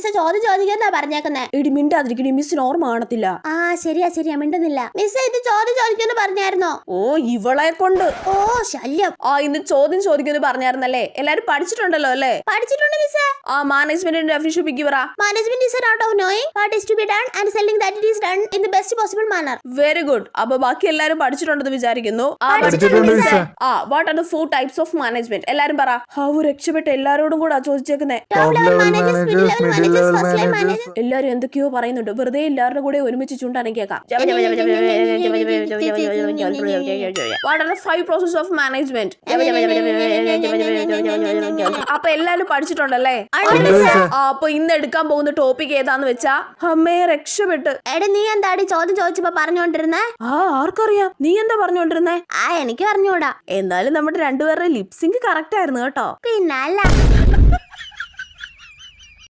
Miss ചോദ്യം ചോദിക്കാന്നാ പറഞ്ഞേക്കുന്നേ. എടി മിണ്ടാതിരിക്കടി, മിസ്സിന് ഓർമ്മ കാണത്തില്ല. ആ ശരിയാ മിണ്ടുന്നില്ല. മിസ് ഇത് ചോദ്യം ചോദിക്കുമെന്ന് പറഞ്ഞായിരുന്നോ? ഓ ഇവളെ കൊണ്ട് ഓ ശല്യം. ഇന്ന് ചോദ്യം ചോദിക്കുമെന്ന് പറഞ്ഞായിരുന്നല്ലേ? എല്ലാരും പഠിച്ചിട്ടുണ്ടല്ലോ അല്ലേ? പഠിച്ചിട്ടുണ്ട് മിസ്. മാനേജ്മെന്റിന്റെ ഡെഫിനിഷൻ പിക്ക് പറ. Management is an art of knowing what is to be done and selling that it is done in the best possible manner. Very good. അപ്പൊ ബാക്കി എല്ലാരും പഠിച്ചിട്ടുണ്ടെന്ന് വിചാരിക്കുന്നു. What are the 4 types of management? എല്ലാരും പറ. രക്ഷപ്പെട്ട എല്ലാരോടും കൂടെ ചോദിച്ചേക്കുന്നേ. എല്ലാരും എന്തൊക്കെയോ പറയുന്നുണ്ട്. വെറുതെ എല്ലാവരുടെ കൂടെ ഒരുമിച്ച് ചൂണ്ടാനേക്കാം. What are the 5 process of management? അപ്പൊ എല്ലാരും പഠിച്ചിട്ടുണ്ടല്ലേ? അപ്പൊ ഇന്ന് എടുക്കാൻ പോകുന്ന ടോപ്പിക് ഏതാന്ന് വെച്ചാ അമ്മയെ രക്ഷപ്പെട്ട്. എടാ നീ എന്താടി ചോദ്യം ചോദിച്ചപ്പോ പറഞ്ഞോണ്ടിരുന്നേ? ആർക്കറിയാം നീ എന്താ പറഞ്ഞോണ്ടിരുന്നേ? എനിക്ക് പറഞ്ഞൂടാ. എന്നാലും നമ്മുടെ രണ്ടുപേരുടെ ലിപ്സിംഗ് കറക്റ്റ് ആയിരുന്നു കേട്ടോ. പിന്നല്ല.